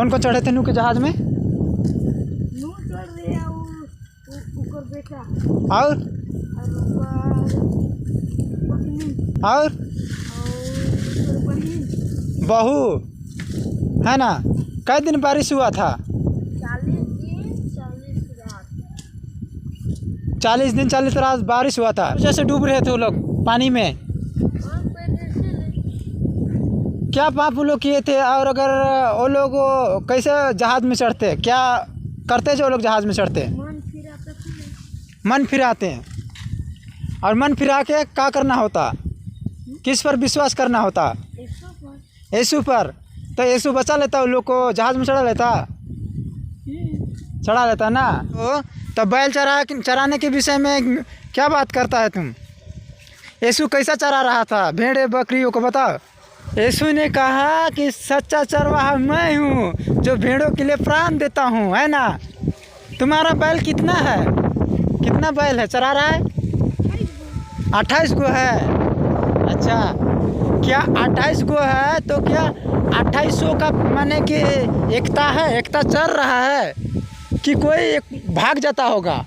कौन कौन चढ़े थे नूह के जहाज में? नूह चढ़ रहे और बेटा और और बहू है ना। कई दिन बारिश हुआ था? 40 दिन 40 रात। 40 दिन 40 रात बारिश हुआ था। जैसे डूब रहे थे वो लोग पानी में। क्या पाप वो लोग किए थे? और अगर वो लोग कैसे जहाज में चढ़ते, क्या करते जो लोग जहाज में चढ़ते? मन फिराते हैं। और मन फिरा के क्या करना होता? किस पर विश्वास करना होता? यीशु पर। तो यीशु बचा लेता उन लोग को, जहाज में चढ़ा लेता, चढ़ा लेता ना। तो बैल चराने के विषय में क्या बात करता है तुम? यीशु कैसा चरा रहा था भेड़े बकरियों को, बताओ। यीशु ने कहा कि सच्चा चरवाहा मैं हूँ जो भेड़ों के लिए प्राण देता हूँ, है ना। तुम्हारा बैल कितना है? कितना बैल है चरा रहा है? 28 गो है। अच्छा, क्या 28 गो है तो क्या 2800 का माने कि एकता है? एकता चल रहा है कि कोई एक भाग जाता होगा?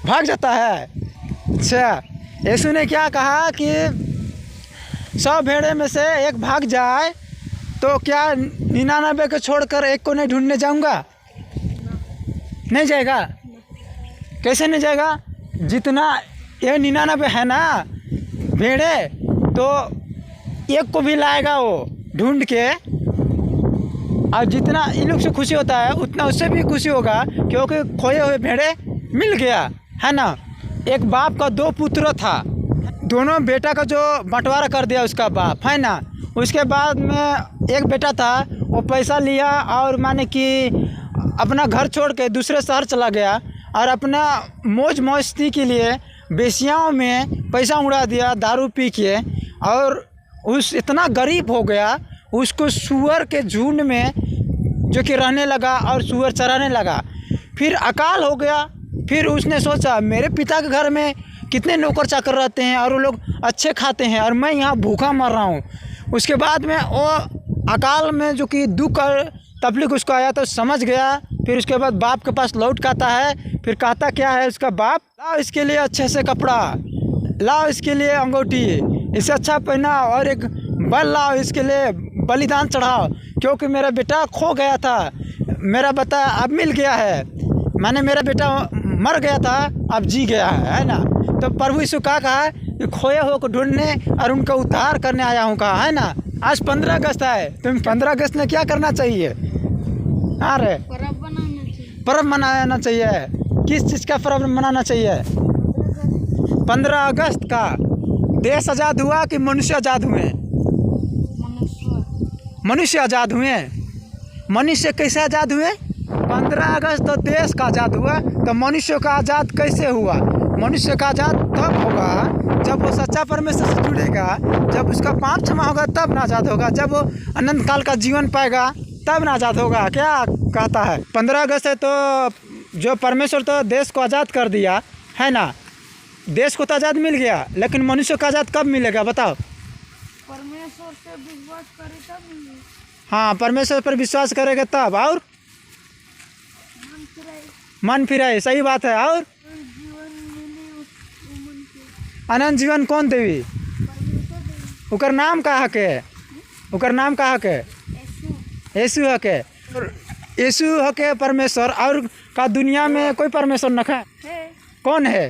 भाग जाता है। अच्छा, यीशु ने क्या कहा कि 100 भेड़े में से एक भाग जाए तो क्या 99 को छोड़कर एक को नहीं ढूंढने जाऊंगा? नहीं जाएगा। कैसे नहीं जाएगा? जितना ये 99 है ना भेड़े, तो एक को भी लाएगा वो ढूंढ के। और जितना इन लोग से खुशी होता है उतना उससे भी खुशी होगा, क्योंकि खोए हुए भेड़े मिल गया, है ना। एक बाप का 2 पुत्र था, दोनों बेटा का जो बंटवारा कर दिया उसका बाप, है ना। उसके बाद में एक बेटा था, वो पैसा लिया और माने कि अपना घर छोड़ के दूसरे शहर चला गया और अपना मौज मस्ती के लिए बेसियाओं में पैसा उड़ा दिया दारू पी के। और उस इतना गरीब हो गया, उसको सूअर के झुंड में जो कि रहने लगा और सूअर चराने लगा। फिर अकाल हो गया। फिर उसने सोचा मेरे पिता के घर में कितने नौकर चाकर रहते हैं और वो लोग अच्छे खाते हैं और मैं यहाँ भूखा मर रहा हूँ। उसके बाद में वो अकाल में जो कि दुख और तकलीफ उसको आया तो समझ गया। फिर उसके बाद बाप के पास लौट के आता है। फिर कहता क्या है उसका बाप, लाओ इसके लिए अच्छे से कपड़ा, लाओ इसके लिए अंगूठी, इसे अच्छा पहना और एक बल लाओ, इसके लिए बलिदान चढ़ाओ, क्योंकि मेरा बेटा खो गया था, मेरा बेटा अब मिल गया है। माने मेरा बेटा मर गया था, अब जी गया है ना। तो प्रभु यीशु का कहा कि खोए हो को ढूंढने और उनका उद्धार करने आया हूँ, कहा है ना। आज 15 अगस्त है, तुम 15 अगस्त में क्या करना चाहिए? अरे पर्व मनाना चाहिए। किस चीज़ का पर्व मनाना चाहिए? 15 अगस्त का। देश आज़ाद हुआ कि मनुष्य आज़ाद हुए? मनुष्य आज़ाद हुए। मनुष्य कैसे आज़ाद हुए? 15 अगस्त तो देश का आज़ाद हुआ, तो मनुष्य का आज़ाद कैसे हुआ? मनुष्य का आज़ाद तब होगा जब वो सच्चा परमेश्वर से जुड़ेगा, जब उसका पाप क्षमा होगा तब ना आज़ाद होगा, जब वो अनंत काल का जीवन पाएगा तब ना आज़ाद होगा। क्या कहता है? 15 अगस्त है तो जो परमेश्वर तो देश को आज़ाद कर दिया, है ना। देश को तो आज़ाद मिल गया, लेकिन मनुष्य का आज़ाद कब मिलेगा बताओ? परमेश्वर पे विश्वास करे तब मिलेगा। हाँ, परमेश्वर पर विश्वास करेगा तब। और मन फिराए, सही बात है। और अनंत जीवन कौन देवी? उकर नाम का हक है? उकर नाम का हक है? यीशु हक है। यीशु हक है परमेश्वर। और का दुनिया में कोई परमेश्वर न है? कौन है?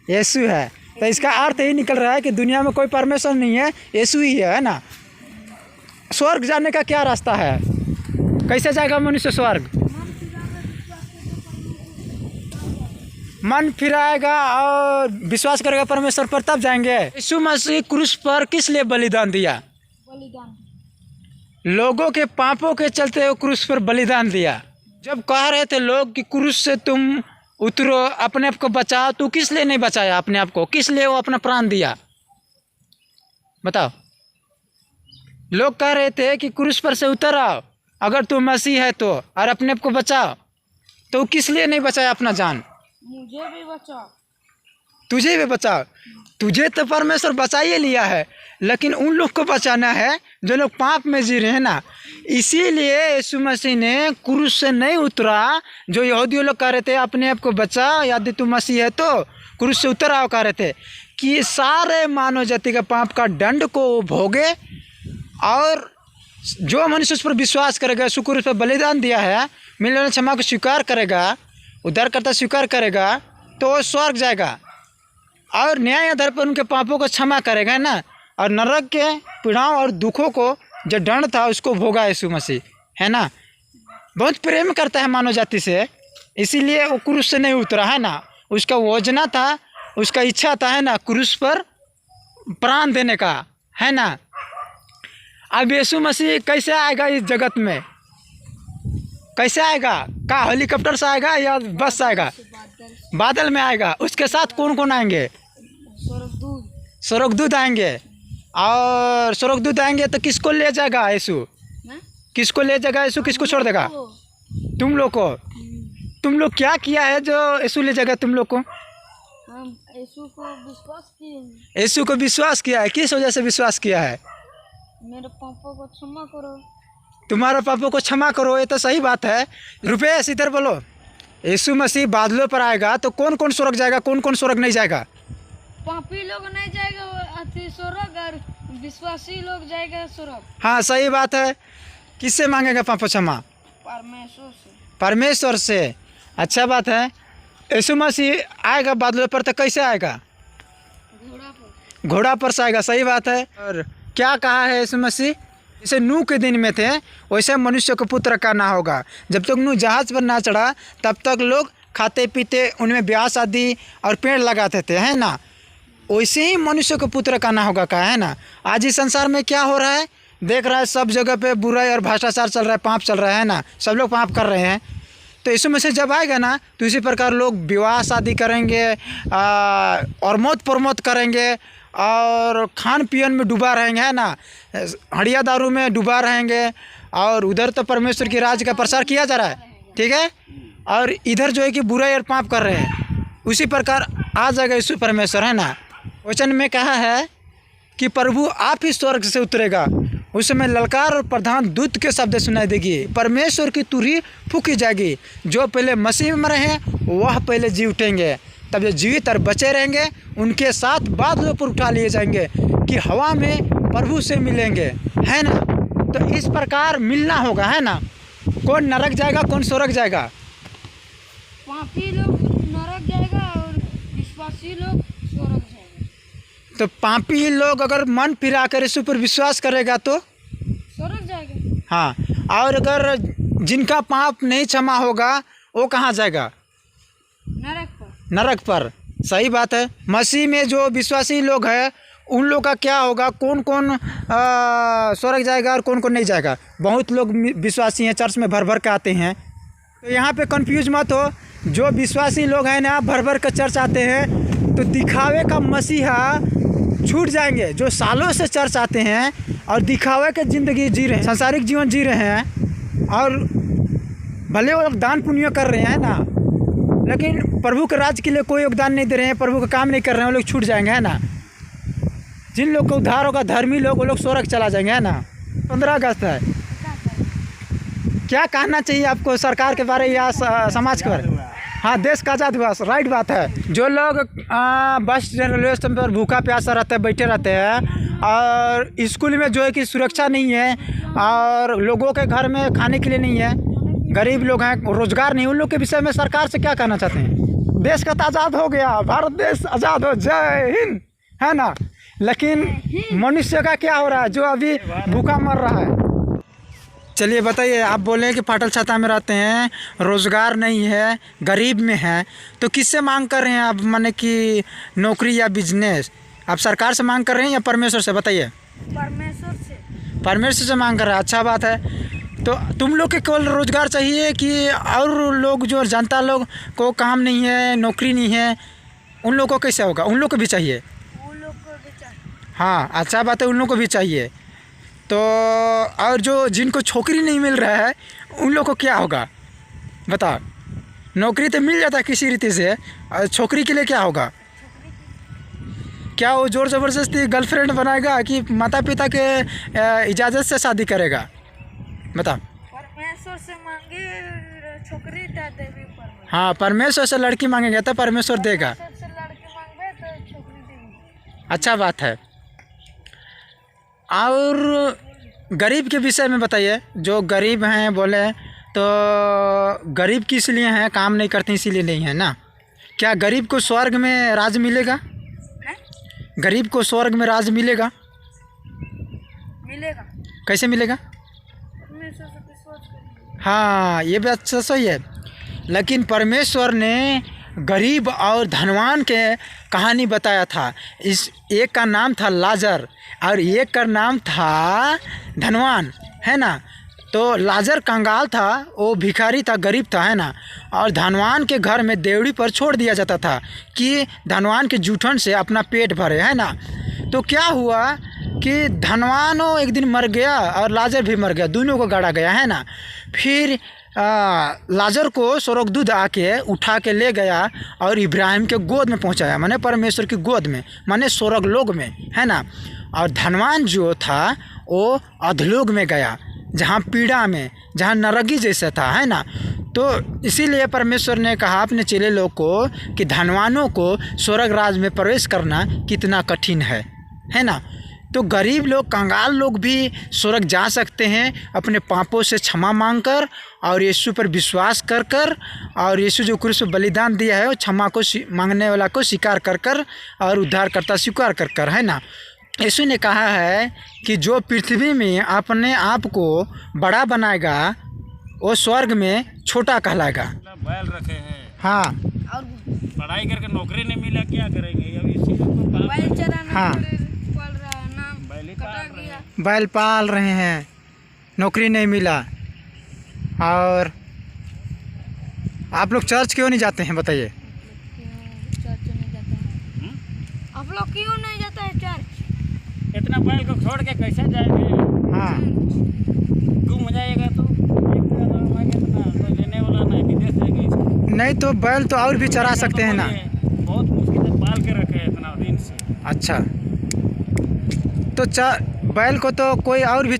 यीशु है। तो इसका अर्थ यही निकल रहा है कि दुनिया में कोई परमेश्वर नहीं है, यीशु ही है ना। स्वर्ग जाने का क्या रास्ता है? कैसे जाएगा मनुष्य स्वर्ग? मन फिराएगा और विश्वास करेगा परमेश्वर पर, तब जाएंगे। यीशु मसीह क्रूस पर किस लिए बलिदान दिया? बलिदान लोगों के पापों के चलते वो क्रूस पर बलिदान दिया। जब कह रहे थे लोग कि क्रूस से तुम उतरो, अपने आप को बचाओ, तो किस लिए नहीं बचाया अपने आप को? किस लिए वो अपना प्राण दिया बताओ? लोग कह रहे थे कि क्रूस पर से उतर आओ अगर तू मसीह है तो, और अपने आप को बचाओ, तो किस लिए नहीं बचाया अपना जान? मुझे भी बचाओ। तुझे भी बचाओ। तुझे तो परमेश्वर बचा ही लिया है, लेकिन उन लोग को बचाना है जो लोग पाप में जी रहे हैं ना। इसीलिए यीशु मसीह ने क्रूस से नहीं उतरा। जो यहूदी लोग कह रहे थे अपने आप को बचा, यदि तू मसीह है तो क्रूस से उतर आओ, कह रहे थे कि सारे मानव जाति के पाप का दंड को भोगे, और जो मनुष्य उस पर विश्वास करेगा, शुक्र उस पर बलिदान दिया है, मिलने क्षमा को स्वीकार करेगा, उद्धारकर्ता स्वीकार करेगा, तो वो स्वर्ग जाएगा और न्याय आधार पर उनके पापों को क्षमा करेगा, है ना। और नरक के पीड़ाओं और दुखों को जो दंड था उसको भोगा यीशु मसीह, है ना। बहुत प्रेम करता है मानव जाति से, इसीलिए वो क्रूस से नहीं उतरा, है ना। उसका योजना था, उसका इच्छा था, है ना, क्रूस पर प्राण देने का, है ना। अब यीशु मसीह कैसे आएगा इस जगत में, कैसे आएगा? का हेलीकॉप्टर से आएगा या बस से आएगा? बादल में आएगा। उसके साथ कौन कौन आएंगे? स्वर्गदूत आएंगे। और स्वर्गदूत आएंगे तो किसको ले जाएगा यीशु? किसको ले जाएगा यीशु? किसको छोड़ देगा? तुम लोग को। तुम लोग क्या किया है जो यीशु ले जाएगा तुम लोग को? हम यीशु को विश्वास किए। यीशु को विश्वास किया है। किस वजह से विश्वास किया है? मेरे पापों को क्षमा करो। तुम्हारे पापों को क्षमा करो, ये तो सही बात है। रुपेश इधर बोलो। यीशु मसीह बादलों पर आएगा तो कौन कौन स्वर्ग जाएगा, कौन कौन स्वर्ग नहीं जाएगा? पापी लोग नहीं जाएगा अति स्वर्ग, और विश्वासी लोग जाएगा स्वर्ग। हाँ सही बात है। किससे मांगेगा पापों क्षमा? परमेश्वर से। परमेश्वर से। अच्छा बात है। यीशु मसीह आएगा बादलों पर तो कैसे आएगा? घोड़ा पर। घोड़ा पर से आएगा। सही बात है। और क्या कहा है यीशु मसीह? जैसे नूह के दिन में थे वैसे मनुष्य को पुत्र का ना होगा। जब तक नूह जहाज़ पर ना चढ़ा तब तक लोग खाते पीते, उनमें ब्याह शादी और पेड़ लगाते थे, है ना। वैसे ही मनुष्य को पुत्र का ना होगा, कहा है ना। आज इस संसार में क्या हो रहा है? देख रहा है सब जगह पे बुराई और भ्रष्टाचार चल रहा है, पाप चल रहा है ना। सब लोग पाप कर रहे हैं। तो यीशु मसीह जब आएगा ना तो इसी प्रकार लोग विवाह शादी करेंगे और मौत प्रमोद करेंगे और खान पियन में डूबा रहेंगे, है ना। हड़िया दारू में डूबा रहेंगे। और उधर तो परमेश्वर की राज का प्रचार किया जा रहा है, ठीक है। और इधर जो है कि बुराई और पाप कर रहे हैं। उसी प्रकार आ जाएगा यीशु परमेश्वर, है ना। वचन में कहा है कि प्रभु आप ही स्वर्ग से उतरेगा। उस समय ललकार और प्रधान दूत के शब्द सुनाई देगी। परमेश्वर की तुरही फूकी जाएगी। जो पहले मसीह में मरे हैं वह पहले जी उठेंगे। तब जो जीवित और बचे रहेंगे उनके साथ बादलों पर उठा लिए जाएंगे कि हवा में प्रभु से मिलेंगे, है ना। तो इस प्रकार मिलना होगा, है ना। कौन नरक जाएगा, कौन स्वर्ग जाएगा? पापी लोग नरक जाएगा और विश्वासी लोग स्वर्ग जाएगा। तो पापी लोग अगर मन फिरा कर यीशु पर विश्वास करेगा तो स्वर्ग जाएगा। हाँ, और अगर जिनका पाप नहीं क्षमा होगा वो कहाँ जाएगा? नरक पर। नरक पर। सही बात है। मसीह में जो विश्वासी लोग हैं उन लोग का क्या होगा? कौन कौन स्वर्ग जाएगा और कौन कौन नहीं जाएगा? बहुत लोग विश्वासी हैं, चर्च में भर भर के आते हैं। तो यहाँ पे कंफ्यूज मत हो। जो विश्वासी लोग हैं ना भर भर के चर्च आते हैं तो दिखावे का मसीहा छूट जाएंगे। जो सालों से चर्च आते हैं और दिखावे के ज़िंदगी जी रहे हैं, सांसारिक जीवन जी रहे हैं, और भले वो लोग दान पुण्य कर रहे हैं ना, लेकिन प्रभु के राज के लिए कोई योगदान नहीं दे रहे हैं, प्रभु का काम नहीं कर रहे हैं, वो लोग छूट जाएंगे, है ना। जिन लोग को उद्धार होगा, धर्मी लोग, वो लोग स्वर्ग चला जाएंगे, है ना। 15 अगस्त है। क्या कहना चाहिए आपको सरकार के बारे या समाज के बारे में? हाँ, देश का आज़ाद हुआ, राइट बात है। जो लोग बस रेलवे स्टेशन पर भूखा प्यासा रहते हैं, बैठे रहते हैं, और स्कूल में जो है कि सुरक्षा नहीं है, और लोगों के घर में खाने के लिए नहीं है, गरीब लोग हैं, रोजगार नहीं, उन लोग के विषय में सरकार से क्या कहना चाहते हैं? देश का तो आज़ाद हो गया, भारत देश आज़ाद हो, जय हिंद, है ना। लेकिन मनुष्य का क्या हो रहा है जो अभी भूखा मर रहा है? चलिए बताइए। आप बोले कि फाटल छाता में रहते हैं, रोज़गार नहीं है, गरीब में है, तो किससे मांग कर रहे हैं आप? माने कि नौकरी या बिजनेस आप सरकार से मांग कर रहे हैं या परमेश्वर से? बताइए। परमेश्वर से। परमेश्वर से मांग कर रहे हैं। अच्छा बात है। तो तुम लोग के केवल रोज़गार चाहिए कि और लोग जो जनता लोग को काम नहीं है, नौकरी नहीं है, उन लोगों को कैसे होगा? उन लोग को भी चाहिए। उन लोग को भी चाहिए। हाँ, अच्छा बात है, उन लोग को भी चाहिए। तो और जो जिनको छोकरी नहीं मिल रहा है उन लोग को क्या होगा? बताओ। नौकरी तो मिल जाता है किसी रीति से, और छोकरी के लिए क्या होगा? क्या वो ज़ोर ज़बरदस्ती गर्लफ्रेंड बनाएगा कि माता पिता के इजाज़त से शादी करेगा? बता। परमेश्वर से मांगे छोकरी ता देवी परमेश्वर। हाँ, परमेश्वर से लड़की मांगेंगे तो परमेश्वर देगा। परमेश्वर से लड़की मांगे तो छोकरी देगी। अच्छा बात है। और गरीब के विषय में बताइए। जो गरीब हैं बोले तो गरीब किस लिए हैं? काम नहीं करते इसीलिए नहीं है ना। क्या गरीब को स्वर्ग में राज मिलेगा? हैं? गरीब को स्वर्ग में राज मिलेगा? मिलेगा। कैसे मिलेगा? परमेश्वर से विश्वास करिए। हाँ, ये बात सही है। लेकिन परमेश्वर ने गरीब और धनवान के कहानी बताया था। इस एक का नाम था लाजर और एक का नाम था धनवान, है ना। तो लाजर कंगाल था, वो भिखारी था, गरीब था, है ना। और धनवान के घर में देवड़ी पर छोड़ दिया जाता था कि धनवान के जूठन से अपना पेट भरे, है ना। तो क्या हुआ कि धनवान एक दिन मर गया और लाजर भी मर गया, दोनों को गाड़ा गया, है ना। फिर लाजर को स्वर्गदूत आके उठा के ले गया और इब्राहिम के गोद में पहुंचाया, माने परमेश्वर की गोद में, माने स्वर्गलोक में, है ना। और धनवान जो था वो अधलोक में गया, जहाँ पीड़ा में, जहाँ नरकी जैसा था, है ना। तो इसीलिए परमेश्वर ने कहा अपने चेले लोग को कि धनवानों को स्वर्ग राज में प्रवेश करना कितना कठिन है ना। तो गरीब लोग, कंगाल लोग भी स्वर्ग जा सकते हैं अपने पापों से क्षमा मांगकर और यीशु पर विश्वास कर कर, और यीशु जो क्रूस पर बलिदान दिया है वो क्षमा को मांगने वाला को स्वीकार कर कर और उद्धारकर्ता स्वीकार कर कर, है ना। यीशु ने कहा है कि जो पृथ्वी में अपने आप को बड़ा बनाएगा वो स्वर्ग में छोटा कहलाएगा। बैल रखे हैं, हाँ, और पढ़ाई करके नौकरी नहीं मिला, क्या करेंगे? अब इसी को बैल चराना हाँ। पड़ रहा है, नाम बैल ही कटा पाल रहे गया। हैं। बैल पाल रहे हैं, नौकरी नहीं मिला। और आप लोग चर्च क्यों नहीं जाते हैं बताइए? चर्च नहीं जाता है। आप लोग क्यों नहीं जाता है चर्च? इतना बैल को छोड़ के कैसे जाएंगे? हाँ, घूम जाएगा तो कोई लेने वाला नहीं, विदेश जाएंगे इसको। नहीं तो बैल तो और भी चरा सकते हैं ना। बहुत मुश्किल से पाल के रखे हैं इतना दिन से। अच्छा, तो बैल को तो कोई और भी